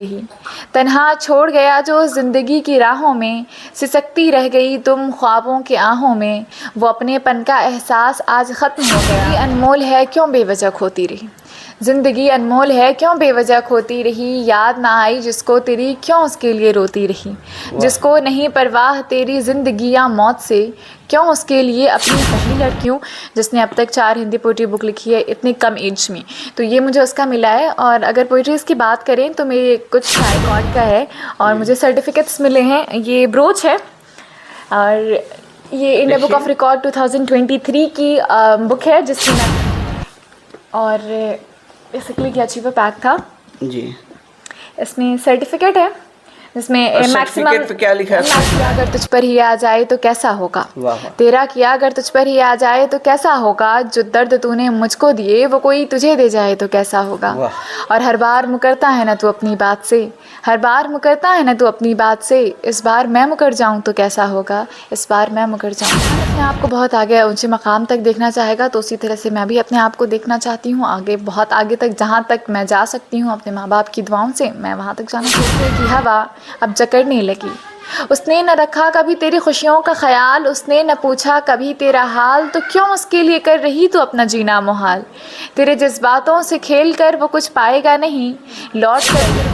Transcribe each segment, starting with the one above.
ही तन्हा छोड़ गया जो ज़िंदगी की राहों में, सिसकती रह गई तुम ख्वाबों के आहों में। वो अपनेपन का एहसास आज ख़त्म हो गया। ज़िंदगी अनमोल है क्यों बेवजह खोती रही, ज़िंदगी अनमोल है क्यों बेवजह खोती रही। याद ना आई जिसको तेरी क्यों उसके लिए रोती रही। जिसको नहीं परवाह तेरी ज़िंदगियाँ मौत से, क्यों उसके लिए अपनी पहली लड़की हूँ जिसने अब तक 4 हिंदी पोइट्री बुक लिखी है इतनी कम एज में। तो ये मुझे उसका मिला है। और अगर पोइट्रीज़ की बात करें तो मेरे कुछ रिकॉर्ड का है और मुझे सर्टिफिकेट्स मिले हैं। ये ब्रोच है और ये इंडिया बुक ऑफ रिकॉर्ड 2023 की बुक है जिसमें और बेसिकली ये अचीवर पैक था जी। इसमें सर्टिफिकेट है जिसमें मैक्सिमम पे क्या लिखा है? अगर तुझ पर ही आ जाए तो कैसा होगा, तेरा किया अगर तुझ पर ही आ जाए तो कैसा होगा। जो दर्द तूने मुझको दिए वो कोई तुझे दे जाए तो कैसा होगा। और हर बार मुकरता है ना तू अपनी बात से, हर बार मुकरता है ना तू अपनी बात से। इस बार मैं मुकर जाऊं तो कैसा होगा, इस बार मैं मुकर जाऊं। अपने आप को बहुत आगे ऊंचे मकाम तक देखना चाहेगा तो उसी तरह से मैं भी अपने आप को देखना चाहती हूँ आगे, बहुत आगे तक, जहाँ तक मैं जा सकती हूँ अपने माँ बाप की दुआओं से मैं वहाँ तक जाना चाहती हूँ। कि हवा अब जकड़ने लगी, उसने न रखा कभी तेरी खुशियों का ख्याल, उसने न पूछा कभी तेरा हाल। तो क्यों उसके लिए कर रही तू अपना जीना मुहाल। तेरे जज्बातों से खेल कर वो कुछ पाएगा नहीं, लौट कर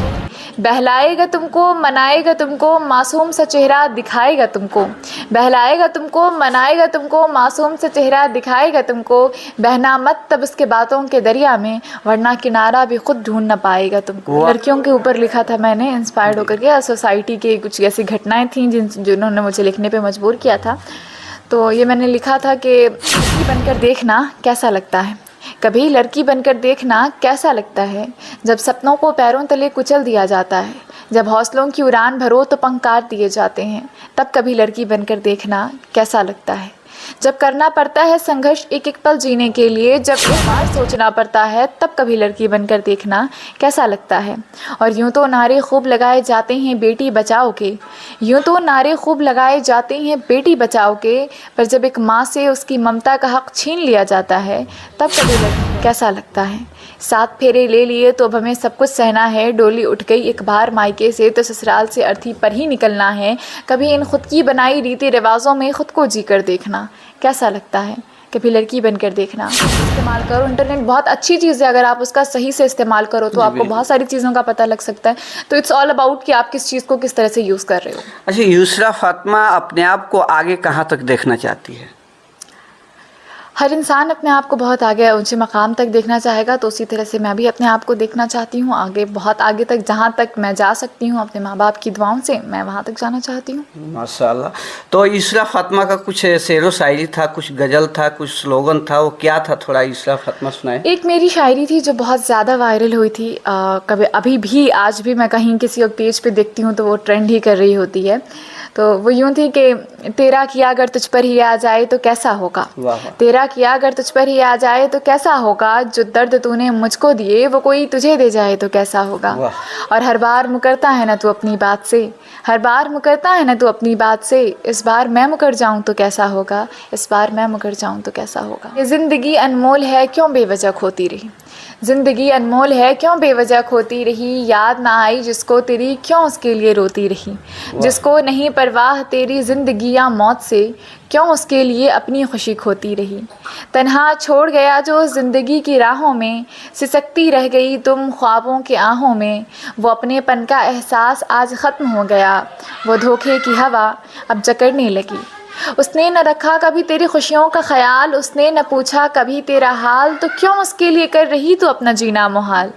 बहलाएगा तुमको, मनाएगा तुमको, मासूम सा चेहरा दिखाएगा तुमको। बहलाएगा तुमको, मनाएगा तुमको, मासूम सा चेहरा दिखाएगा तुमको। बहना मत तब उसके बातों के दरिया में, वरना किनारा भी खुद ढूंढ न पाएगा तुमको। लड़कियों के ऊपर लिखा था मैंने इंस्पायर्ड होकर के। सोसाइटी के कुछ ऐसी घटनाएं थीं जिन्होंने मुझे लिखने पे मजबूर किया था। तो ये मैंने लिखा था कि लड़की बनकर देखना कैसा लगता है, कभी लड़की बनकर देखना कैसा लगता है। जब सपनों को पैरों तले कुचल दिया जाता है, जब हौसलों की उड़ान भरो तो पंख काट दिए जाते हैं, तब कभी लड़की बनकर देखना कैसा लगता है। जब करना पड़ता है संघर्ष एक एक पल जीने के लिए, जब एक बार सोचना पड़ता है, तब कभी लड़की बनकर देखना कैसा लगता है। और यूँ तो नारे खूब लगाए जाते हैं बेटी बचाओ के, यूँ तो नारे खूब लगाए जाते हैं बेटी बचाओ के, पर जब एक माँ से उसकी ममता का हक़ छीन लिया जाता है, तब कभी लड़की कैसा लगता है। 7 फेरे ले लिए तो अब हमें सब कुछ सहना है, डोली उठ गई एक बार मायके से तो ससुराल से अर्थी पर ही निकलना है। कभी इन खुद की बनाई रीति रिवाजों में खुद को जी कर देखना कैसा लगता है, कभी लड़की बनकर देखना। इस्तेमाल करो, इंटरनेट बहुत अच्छी चीज़ है, अगर आप उसका सही से इस्तेमाल करो तो आपको बहुत सारी चीज़ों का पता लग सकता है। तो इट्स ऑल अबाउट कि आप किस चीज़ को किस तरह से यूज़ कर रहे हो। अच्छा, यूसरा फातिमा अपने आप को आगे कहाँ तक देखना चाहती है? हर इंसान अपने आप को बहुत आगे ऊंचे मकाम तक देखना चाहेगा तो उसी तरह से मैं भी अपने आप को देखना चाहती हूँ आगे, बहुत आगे तक, जहाँ तक मैं जा सकती हूँ अपने माँ बाप की दुआओं से मैं वहाँ तक जाना चाहती हूँ। माशाल्लाह। तो यूसरा फातिमा का कुछ शेरो शायरी था, कुछ गज़ल था, कुछ स्लोगन था, वो क्या था? थोड़ा यूसरा फातिमा सुनाए। एक मेरी शायरी थी जो बहुत ज़्यादा वायरल हुई थी, कभी अभी भी आज भी मैं कहीं किसी और पेज पे देखती हूँ तो वो ट्रेंड ही कर रही होती है। तो वो यूँ थी कि तेरा किया अगर तुझ पर ही आ जाए तो कैसा होगा, तेरा किया अगर तुझ पर ही आ जाए तो कैसा होगा। जो दर्द तूने मुझको दिए वो कोई तुझे दे जाए तो कैसा होगा। और हर बार मुकरता है ना तू अपनी बात से, हर बार मुकरता है ना तू अपनी बात से। इस बार मैं मुकर जाऊं तो कैसा होगा, इस बार मैं मुकर जाऊं तो कैसा होगा। ये ज़िंदगी अनमोल है क्यों बेवजह खोती रही, ज़िंदगी अनमोल है क्यों बेवजह खोती रही। याद ना आई जिसको तेरी क्यों उसके लिए रोती रही। जिसको नहीं परवाह तेरी ज़िंदगियाँ मौत से, क्यों उसके लिए अपनी खुशी खोती रही। तन्हा छोड़ गया जो ज़िंदगी की राहों में, सिसकती रह गई तुम ख्वाबों के आहों में। वो अपनेपन का एहसास आज ख़त्म हो गया, वो धोखे की हवा अब जकड़ने लगी। उसने न रखा कभी तेरी खुशियों का ख्याल, उसने न पूछा कभी तेरा हाल। तो क्यों उसके लिए कर रही तू अपना जीना मुहाल।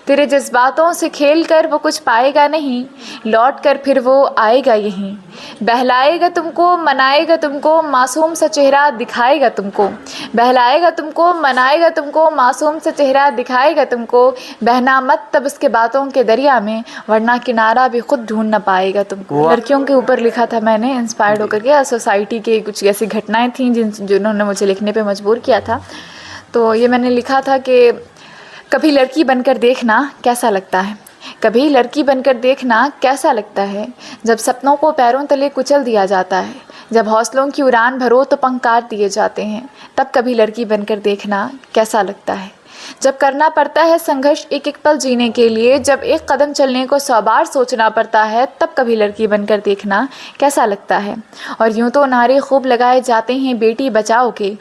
तेरे जज्बातों से खेल कर वो कुछ पाएगा नहीं, लौट कर फिर वो आएगा यहीं। बहलाएगा तुमको, मनाएगा तुमको, मासूम सा चेहरा दिखाएगा तुमको। बहलाएगा तुमको, मनाएगा तुमको, मासूम सा चेहरा दिखाएगा तुमको। बहना मत तब उसके बातों के दरिया में, वरना किनारा भी खुद ढूंढ न पाएगा तुमको। लड़कियों के ऊपर लिखा था मैंने इंस्पायर्ड होकर के। सोसाइटी के कुछ ऐसी घटनाएं थीं जिन्होंने मुझे लिखने पे मजबूर किया था। तो ये मैंने लिखा था कि कभी लड़की बनकर देखना कैसा लगता है, कभी लड़की बनकर देखना कैसा लगता है। जब सपनों को पैरों तले कुचल दिया जाता है, जब हौसलों की उड़ान भरो तो पंख काट दिए जाते हैं, तब कभी लड़की बनकर देखना कैसा लगता है। जब करना पड़ता है संघर्ष एक एक पल जीने के लिए, जब एक कदम चलने को 100 बार सोचना पड़ता है, तब कभी लड़की बनकर देखना कैसा लगता है। और यूँ तो नारे खूब लगाए जाते हैं बेटी बचाओ के,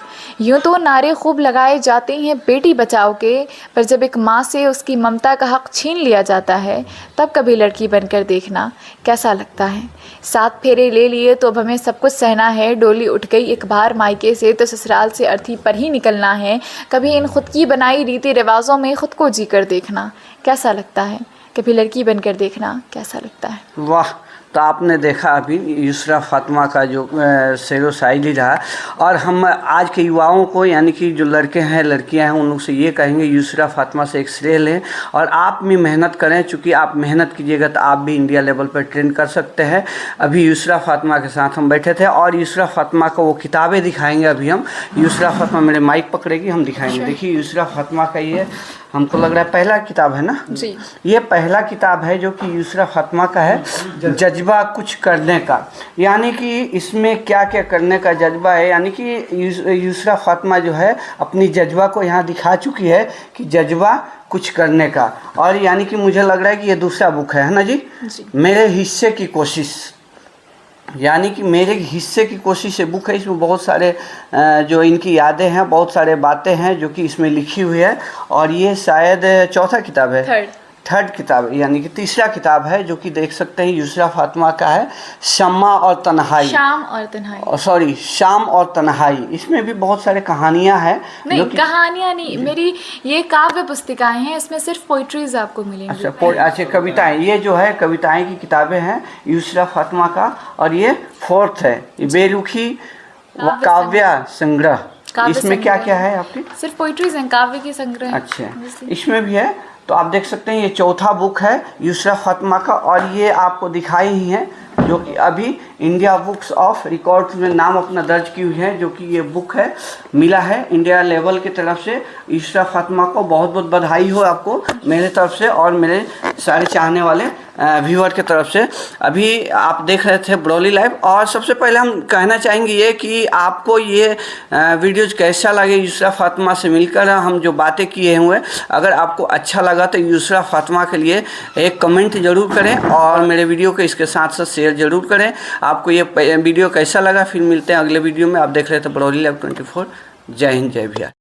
यूँ तो नारे खूब लगाए जाते हैं बेटी बचाओ के, पर जब एक माँ से उसकी ममता का हक छीन लिया जाता है, तब कभी लड़की बनकर देखना कैसा लगता है। 7 फेरे ले लिए तो अब हमें सब कुछ सहना है, डोली उठ गई एक बार मायके से तो ससुराल से अर्थी पर ही निकलना है। कभी इन खुद की बनाई रीति रिवाजों में खुद को जी कर देखना कैसा लगता है, कभी लड़की बनकर देखना कैसा लगता है। वाह, तो आपने देखा अभी यूसरा फातिमा का जो शेरो शायरी रहा। और हम आज के युवाओं को, यानी कि जो लड़के हैं लड़कियां हैं, उन लोग से ये कहेंगे यूसरा फातिमा से एक श्रेय लें और आप भी मेहनत करें। चूँकि आप मेहनत कीजिएगा तो आप भी इंडिया लेवल पर ट्रेंड कर सकते हैं। अभी यूसरा फातिमा के साथ हम बैठे थे और यूसरा फातिमा को वो किताबें दिखाएंगे। अभी हम यूसरा फातिमा, मेरे माइक पकड़ेगी, हम दिखाएंगे। देखिए यूसरा फातिमा का ये हमको लग रहा है पहला किताब है ना जी, ये पहला किताब है जो कि यूसरा फातिमा का है, जज्बा कुछ करने का। यानी कि इसमें क्या क्या करने का जज्बा है, यानी कि यूसरा फातिमा जो है अपनी जज्बा को यहाँ दिखा चुकी है कि जज्बा कुछ करने का। और यानी कि मुझे लग रहा है कि ये दूसरा बुक है ना जी? मेरे हिस्से की कोशिश, यानी कि मेरे हिस्से की कोशिश से बुक है। इसमें बहुत सारे जो इनकी यादें हैं, बहुत सारे बातें हैं जो कि इसमें लिखी हुई है। और ये शायद चौथा किताब है, थर्ड किताब, यानी कि तीसरा किताब है जो कि देख सकते हैं यूसरा फातिमा का है, शम्मा और तन्हाई, शाम और तन्हाई, सॉरी शाम और तन्हाई। इसमें भी बहुत सारे कहानियां हैं। नहीं कहानियां नहीं, मेरी ये काव्य पुस्तिकाएं हैं, इसमें सिर्फ पोइट्रीज आपको मिलेंगी। अच्छा कविताएं, ये जो है कविताएं की किताबें हैं यूसरा फातिमा का। और ये 4th है, बेरुखी काव्य संग्रह। इसमें क्या क्या है आपकी? सिर्फ पोइट्रीज हैं, काव्य के संग्रह। अच्छा, इसमें भी है। तो आप देख सकते हैं ये चौथा बुक है यूसरा फातिमा का। और ये आपको दिखाई ही है जो कि अभी इंडिया बुक्स ऑफ रिकॉर्ड्स में नाम अपना दर्ज की हुई है, जो कि ये बुक है मिला है इंडिया लेवल की तरफ से। यूसरा फातिमा को बहुत बहुत बधाई हो आपको मेरे तरफ से और मेरे सारे चाहने वाले व्यूअर की तरफ से। अभी आप देख रहे थे ब्रोली लाइव। और सबसे पहले हम कहना चाहेंगे ये कि आपको ये वीडियोज़ कैसा लगे यूसरा फातिमा से मिलकर हम जो बातें किए हुए। अगर आपको अच्छा लगा तो यूसरा फातिमा के लिए एक कमेंट ज़रूर करें और मेरे वीडियो को इसके साथ साथ शेयर ज़रूर करें। आपको ये वीडियो कैसा लगा, फिर मिलते हैं अगले वीडियो में। आप देख रहे थे ब्रोली लाइव 24। जय हिंद, जय बिहार।